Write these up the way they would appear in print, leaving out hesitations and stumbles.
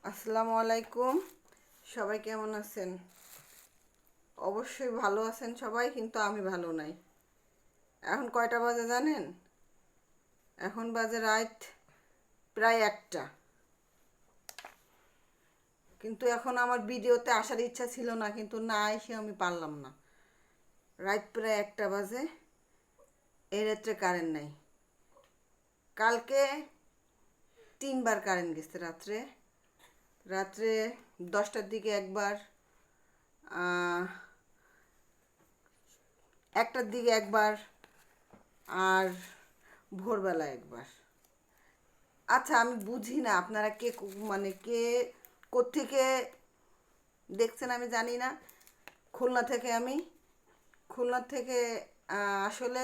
আসসালামু আলাইকুম। সবাই কেমন আছেন? অবশ্যই ভালো আছেন সবাই, কিন্তু আমি ভালো নাই। এখন কয়টা বাজে জানেন? এখন বাজে রাত প্রায় 1টা। কিন্তু এখন আমার ভিডিওতে আসার ইচ্ছা ছিল না, কিন্তু না এসে আমি পারলাম না। রাত প্রায় 1টা বাজে, এই রাত্রে কারেন্ট নাই। কালকে 3বার কারেন্ট গেছে রাত্রে। রাত্রে 10টার দিকে একবার, 1টার দিকে একবার, আর ভোরবেলা একবার। আচ্ছা, আমি বুঝি না আপনারা কে মানে কে কোত্থেকে দেখছেন আমি জানি না। খুলনা থেকে আমি, খুলনা থেকে আসলে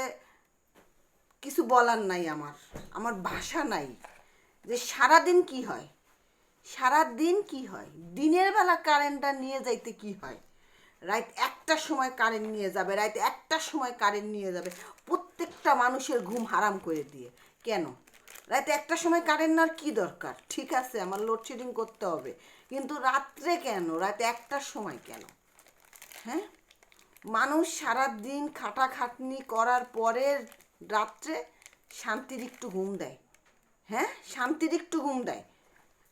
কিছু বলার নাই। আমার আমার ভাষা নাই যে সারাদিন কি হয়। সারাদিন কি হয়, দিনের বেলা কারেন্টটা নিয়ে যাইতে কি হয়, রাত 1টার সময় কারেন্ট নিয়ে যাবে, রাত 1টার সময় কারেন্ট নিয়ে যাবে, প্রত্যেকটা মানুষের ঘুম হারাম করে দিয়ে। কেন রাত 1টার সময় কারেন্ট নেওয়ার কী দরকার? ঠিক আছে, আমার লোডশেডিং করতে হবে, কিন্তু রাত্রে কেন, রাত 1টার সময় কেন? হ্যাঁ, মানুষ সারা দিন খাটাখাটনি করার পরে রাত্রে শান্তির একটু ঘুম দেয়। হ্যাঁ, শান্তির একটু ঘুম দেয়।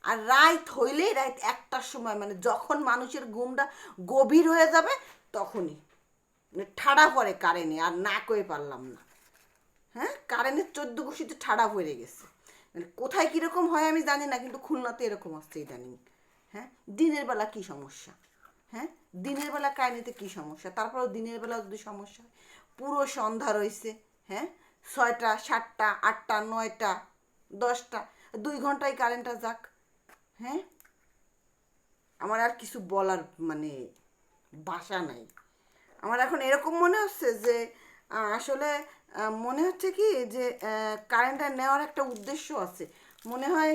আর রাত হইলেই রাত 1টার সময়, মানে যখন মানুষের ঘুমটা গভীর হয়ে যাবে তখনই মানে ঠাড়া পড়ে কারেন্টে, আর না কয়ে পারলাম না। হ্যাঁ, কারেন্টের 14 গোষ্ঠীতে ঠাড়া পড়ে গেছে। মানে কোথায় কীরকম হয় আমি জানি না, কিন্তু খুলনাতে এরকম আসছে ইদানিং। হ্যাঁ, দিনের বেলা কী সমস্যা? হ্যাঁ, দিনের বেলা কারেন্টেতে কী সমস্যা? তারপরেও দিনের বেলা যদি সমস্যা হয়, পুরো সন্ধ্যা রয়েছে। হ্যাঁ, 6টা 7টা 8টা 9টা 10টা, 2 ঘন্টায় কারেন্টটা যাক। হ্যাঁ, আমার আর কিছু বলার মানে ভাষা নাই। আমার এখন এরকম মনে হচ্ছে যে আসলে মনে হচ্ছে কি যে কারেন্টটা নেওয়ার একটা উদ্দেশ্য আছে। মনে হয়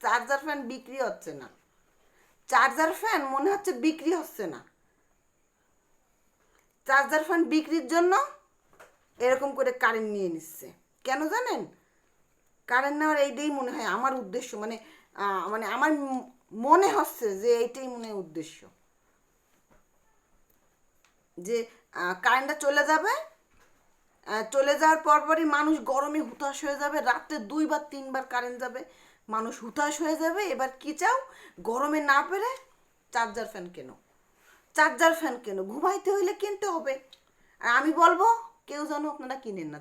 চার্জার ফ্যান বিক্রি হচ্ছে না। চার্জার ফ্যান মনে হচ্ছে বিক্রি হচ্ছে না। চার্জার ফ্যান বিক্রির জন্য এরকম করে কারেন্ট নিয়ে নিচ্ছে। কেন জানেন? কারেন্ট নেওয়ার এইটাই মনে হয় আমার উদ্দেশ্য। মানে মানে আমার মনে হচ্ছে যে এইটাই মনে হয় উদ্দেশ্য, যে কারেন্টটা চলে যাবে, চলে যাওয়ার পরপরই মানুষ গরমে হুতাশ হয়ে যাবে। রাত্রে 2 বার 3বার কারেন্ট যাবে, মানুষ হুতাশ হয়ে যাবে। এবার কি চাও? গরমে না পেরে চার্জার ফ্যান কেন। চার্জার ফ্যান কেন, ঘুমাইতে হইলে কিনতে হবে। আর আমি বলবো কেউ যেন আপনারা কিনেন না।